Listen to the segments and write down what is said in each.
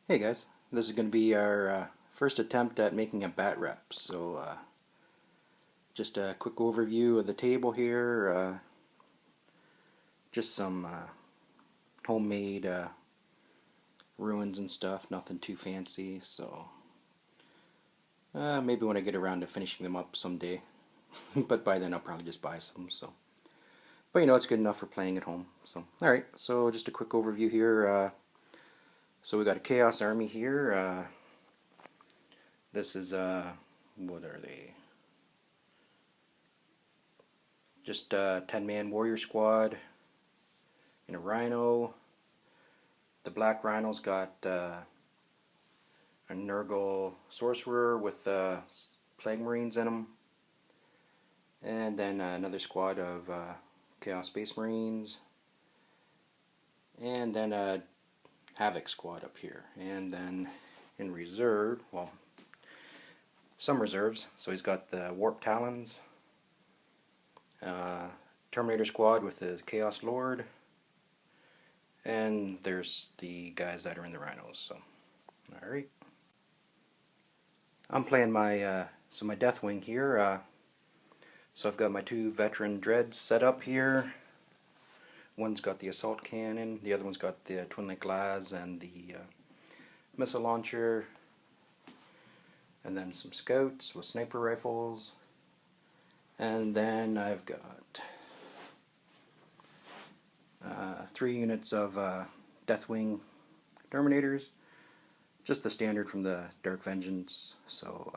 Hey guys, this is going to be our first attempt at making a bat rep. So just a quick overview of the table here. Just some homemade ruins and stuff, nothing too fancy. So maybe when I get around to finishing them up someday. But by then I'll probably just buy some. But it's good enough for playing at home. So alright, so just a quick overview here. So we got a Chaos Army here. This is what are they? Just a 10-man warrior squad and a rhino. The black rhino's got a Nurgle sorcerer with plague marines in them, and then another squad of Chaos Space Marines, and then a Havoc squad up here, and then in reserve, well, some reserves. So he's got the Warp Talons, Terminator squad with the Chaos Lord, and there's the guys that are in the rhinos. So, all right. I'm playing my my Deathwing here. So I've got my two veteran dreads set up here. One's got the assault cannon, the other one's got the twin link las and the missile launcher, and then some scouts with sniper rifles, and then I've got 3 units of Deathwing Terminators, just the standard from the Dark Vengeance. So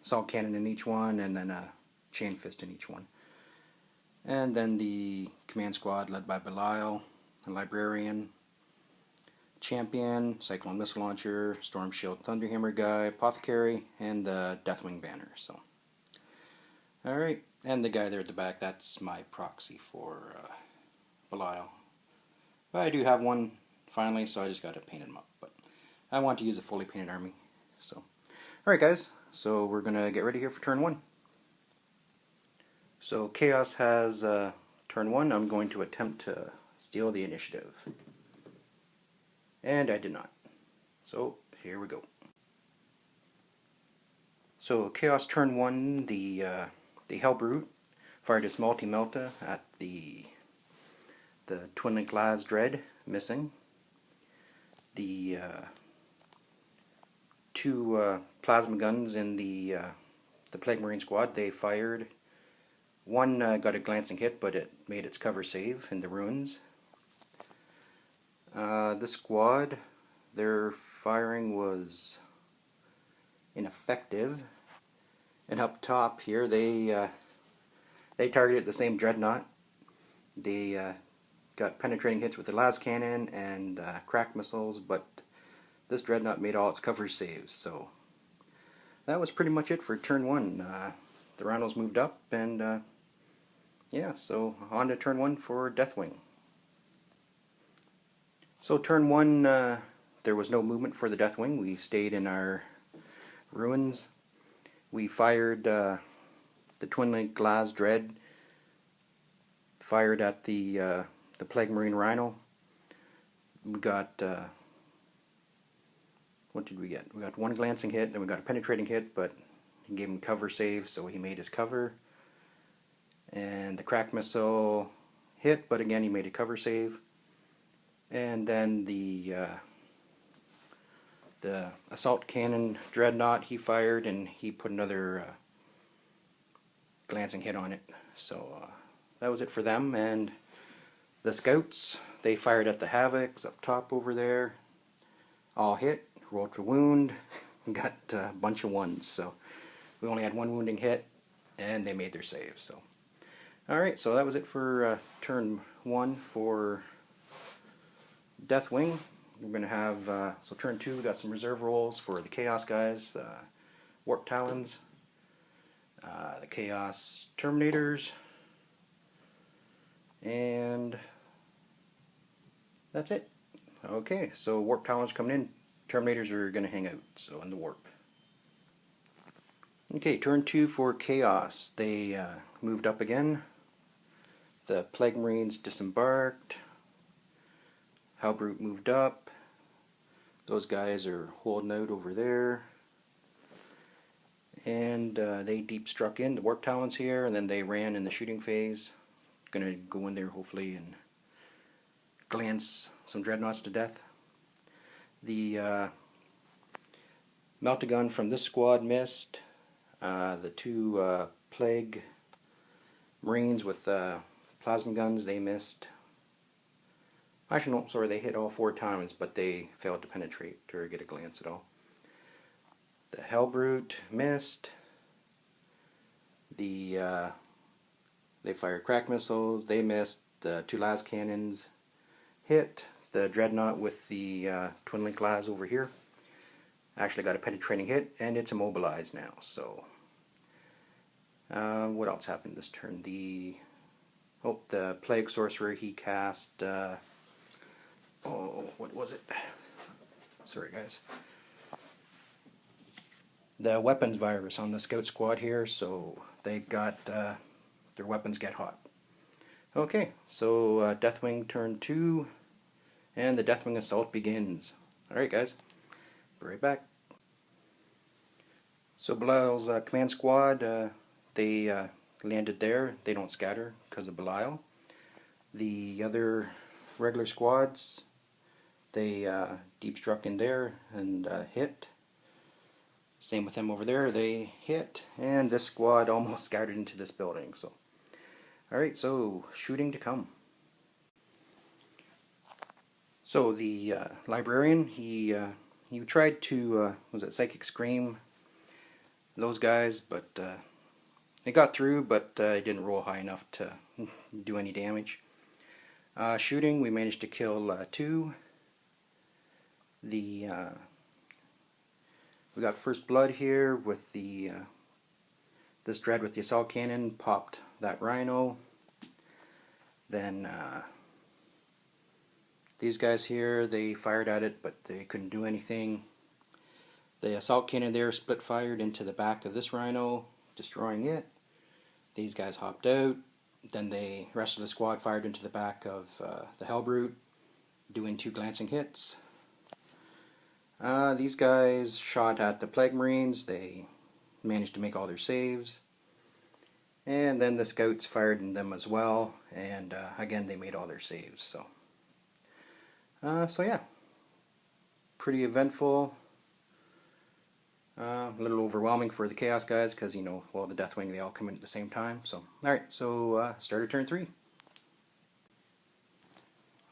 assault cannon in each one, and then a chain fist in each one. And then the command squad led by Belial, a librarian, champion, cyclone missile launcher, storm shield thunderhammer guy, apothecary, and the Deathwing banner. So, all right, and the guy there at the back, that's my proxy for Belial. But I do have one finally, so I just got to paint him up. But I want to use a fully painted army. So, all right, guys. So we're gonna get ready here for turn 1. So Chaos has turn 1. I'm going to attempt to steal the initiative. And I did not. So here we go. So Chaos turn 1, the Hellbrute fired his multi-melta at the twin link las dread, missing. The 2 plasma guns in the plague marine squad, they fired. One got a glancing hit, but it made its cover save in the ruins. This squad, their firing was ineffective. And up top here, they targeted the same dreadnought. They got penetrating hits with the las cannon and crack missiles, but this dreadnought made all its cover saves. So that was pretty much it for turn 1. The rhinos moved up, and yeah, so on to turn 1 for Deathwing. So turn 1, there was no movement for the Deathwing. We stayed in our ruins. We fired the twin link las dread, fired at the plague marine rhino. We got what did we get? We got 1 glancing hit, then we got a penetrating hit, but he gave him cover save, so he made his cover. And the crack missile hit, but again he made a cover save. And then the assault cannon dreadnought, he fired and he put another glancing hit on it. So that was it for them. And the scouts, they fired at the Havocs up top over there. All hit, rolled for wound, got a bunch of 1s. So we only had 1 wounding hit, and they made their save. So. Alright, so that was it for turn 1 for Deathwing. We're going to have, so turn 2, we got some reserve rolls for the Chaos guys, Warp Talons, the Chaos Terminators, and that's it. Okay, so Warp Talons coming in, Terminators are going to hang out, so in the Warp. Okay, turn 2 for Chaos. They moved up again. The Plague Marines disembarked. Hellbrute moved up. Those guys are holding out over there. And they deep struck in the warp talons here, and then they ran in the shooting phase. Gonna go in there hopefully and glance some dreadnoughts to death. The melta-gun from this squad missed. The two plague marines with plasma guns, they missed. Actually, no, sorry, they hit all 4 times, but they failed to penetrate or get a glance at all. The Hellbrute missed. They fired crack missiles. They missed. The 2 las cannons hit. The dreadnought with the twin link las over here actually got a penetrating hit, and it's immobilized now. So, what else happened this turn? The plague sorcerer, he cast. What was it? Sorry, guys. The weapons virus on the scout squad here, so they got their weapons get hot. Okay, so Deathwing turn 2, and the Deathwing assault begins. Alright guys, be right back. So Belial's command squad, they landed there. They don't scatter because of Belial. The other regular squads, they deep struck in there and hit. Same with them over there, they hit, and this squad almost scattered into this building. So, alright, so shooting to come. So the librarian, he tried to, was it Psychic Scream, those guys, but it got through, but it didn't roll high enough to do any damage. Shooting, we managed to kill 2. We got first blood here with the this dread with the assault cannon, popped that rhino. Then these guys here, they fired at it, but they couldn't do anything. The assault cannon there split fired into the back of this rhino, destroying it. These guys hopped out. Then the rest of the squad fired into the back of the Hellbrute, doing 2 glancing hits. These guys shot at the Plague Marines. They managed to make all their saves. And then the scouts fired in them as well. And again, they made all their saves. So yeah, pretty eventful. A little overwhelming for the Chaos guys because, you know, well, the Deathwing, they all come in at the same time. So, alright, so started turn 3.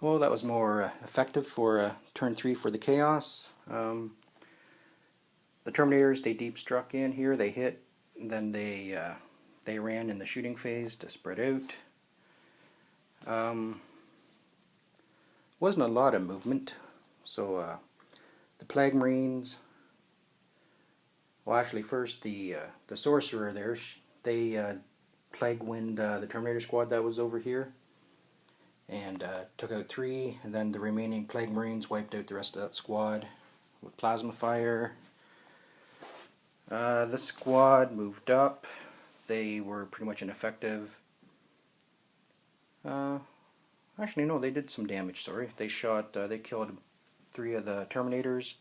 Well, that was more effective for turn 3 for the Chaos. The Terminators, they deep struck in here, they hit, and then they ran in the shooting phase to spread out. Wasn't a lot of movement, so the Plague Marines, well actually first the Sorcerer there, they Plague Wind the Terminator squad that was over here, and took out 3, and then the remaining Plague Marines wiped out the rest of that squad with plasma fire. This squad moved up. They were pretty much ineffective. Actually no, they did some damage, sorry. They killed 3 of the Terminators,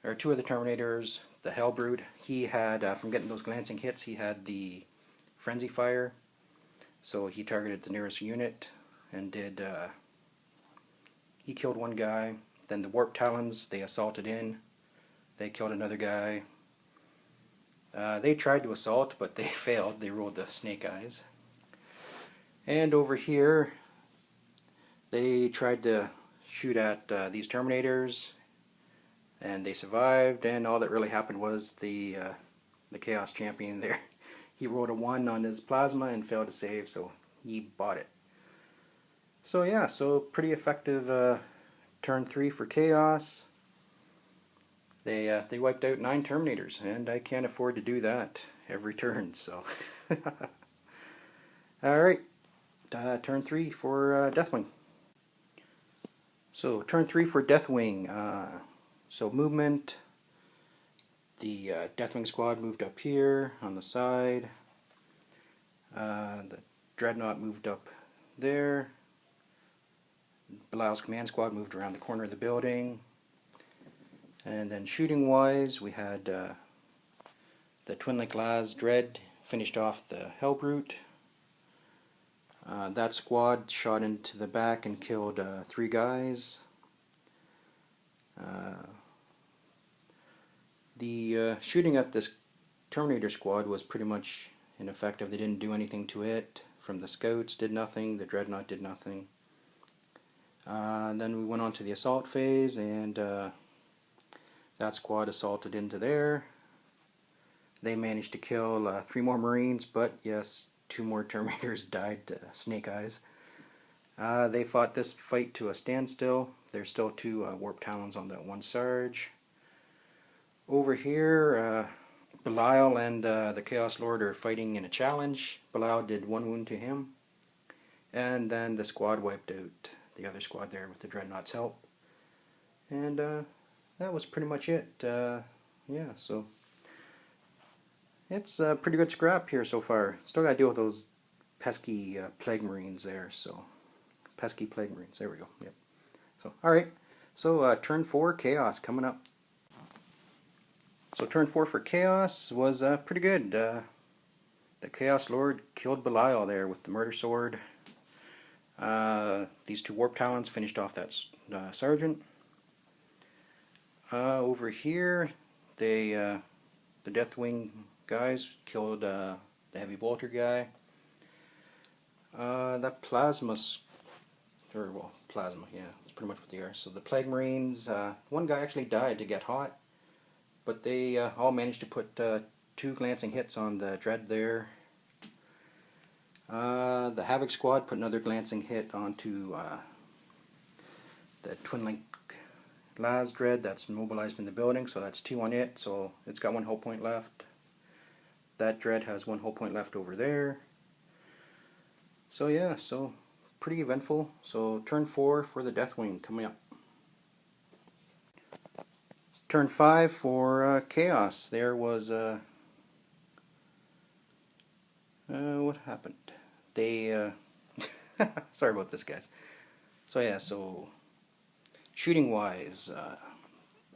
or 2 of the Terminators. The Hellbrute, he had, from getting those glancing hits, he had the Frenzy Fire. So he targeted the nearest unit and he killed 1 guy. Then the Warp Talons, they assaulted in. They killed another guy. They tried to assault, but they failed. They rolled the Snake Eyes. And over here, they tried to shoot at these Terminators, and they survived. And all that really happened was the Chaos Champion there, he rolled a 1 on his plasma and failed to save, so he bought it. So yeah, so pretty effective turn 3 for Chaos. They wiped out 9 Terminators, and I can't afford to do that every turn, so. Alright, turn 3 for Deathwing. So turn 3 for Deathwing. So movement. The Deathwing squad moved up here on the side. The Dreadnought moved up there. Belial's command squad moved around the corner of the building. And then shooting wise, we had the Twin Link Las Dread finished off the Hellbrute. That squad shot into the back and killed 3 guys. The shooting at this Terminator squad was pretty much ineffective. They didn't do anything to it. From the scouts, did nothing. The Dreadnought did nothing. Then we went on to the assault phase, and that squad assaulted into there. They managed to kill 3 more Marines, but yes, 2 more Terminators died to Snake Eyes. They fought this fight to a standstill. There's still 2 Warp Talons on that 1 Sarge. Over here, Belial and the Chaos Lord are fighting in a challenge. Belial did 1 wound to him. And then the squad wiped out the other squad there with the Dreadnought's help. And that was pretty much it. Yeah, so it's a pretty good scrap here so far. Still got to deal with those pesky Plague Marines there. So pesky Plague Marines. There we go. Yep. So alright. So turn 4 Chaos coming up. So turn 4 for Chaos was pretty good. The Chaos Lord killed Belial there with the Murder Sword. These 2 Warp Talons finished off that Sergeant. Over here, the Deathwing guys killed the Heavy Bolter guy. That Plasma, Plasma, yeah, that's pretty much what they are. So the Plague Marines, 1 guy actually died to get hot, but they all managed to put 2 glancing hits on the Dread there. The Havoc squad put another glancing hit onto the Twin Link Las Dread that's mobilized in the building, so that's 2 on it, so it's got 1 hull point left. That Dread has 1 hull point left over there. So yeah, so pretty eventful. So turn 4 for the Deathwing coming up. Turn 5 for Chaos. There was what happened? They sorry about this, guys. So yeah, so shooting wise,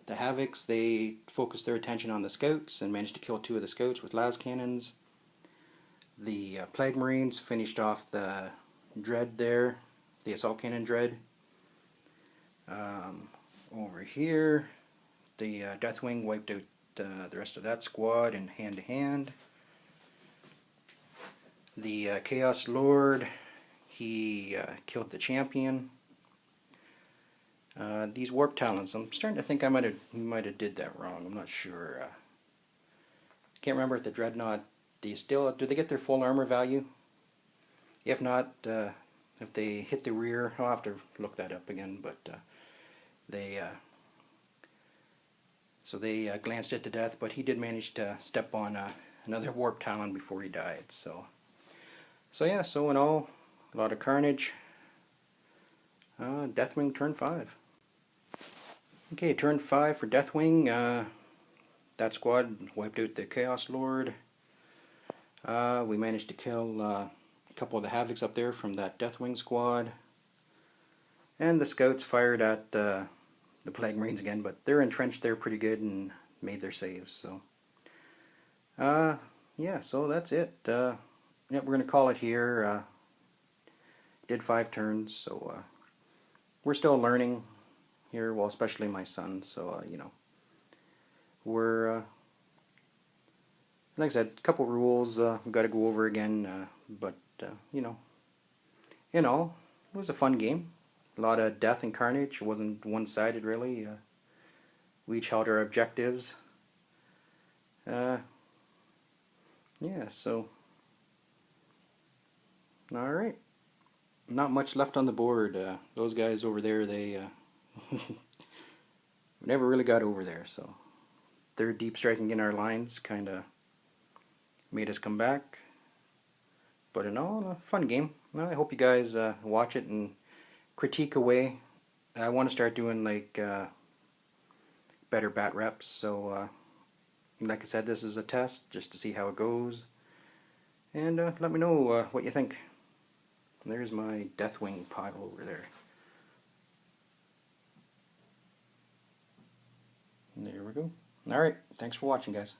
the Havocs, they focused their attention on the scouts and managed to kill 2 of the scouts with las cannons. The Plague Marines finished off the Dread there, the assault cannon Dread. Over here, the Deathwing wiped out the rest of that squad in hand to hand. The Chaos Lord, he killed the Champion. These Warp Talons, I'm starting to think I might have did that wrong. I'm not sure. Can't remember if the Dreadnought, do they get their full armor value? If not, if they hit the rear, I'll have to look that up again. But they glanced it to death, but he did manage to step on another Warp Talon before he died. So yeah, so in all, a lot of carnage. Deathwing turn 5. Okay, turn 5 for Deathwing. That squad wiped out the Chaos Lord. We managed to kill a couple of the Havocs up there from that Deathwing squad. And the Scouts fired at the Plague Marines again, but they're entrenched there pretty good and made their saves. So, yeah, so that's it. Yeah, we're going to call it here. Did 5 turns, so we're still learning here, well, especially my son, so, you know, we're, like I said, a couple rules we've got to go over again, but, you know, in all, it was a fun game. A lot of death and carnage. It wasn't one-sided, really. We each held our objectives. Yeah, so, alright. Not much left on the board. Those guys over there, they never really got over there, so their deep striking in our lines kind of made us come back. But in all, a fun game. I hope you guys watch it and critique away. I want to start doing like better bat reps, so like I said, this is a test just to see how it goes, and let me know what you think. There's my Deathwing pile over there. There we go. Alright, thanks for watching, guys.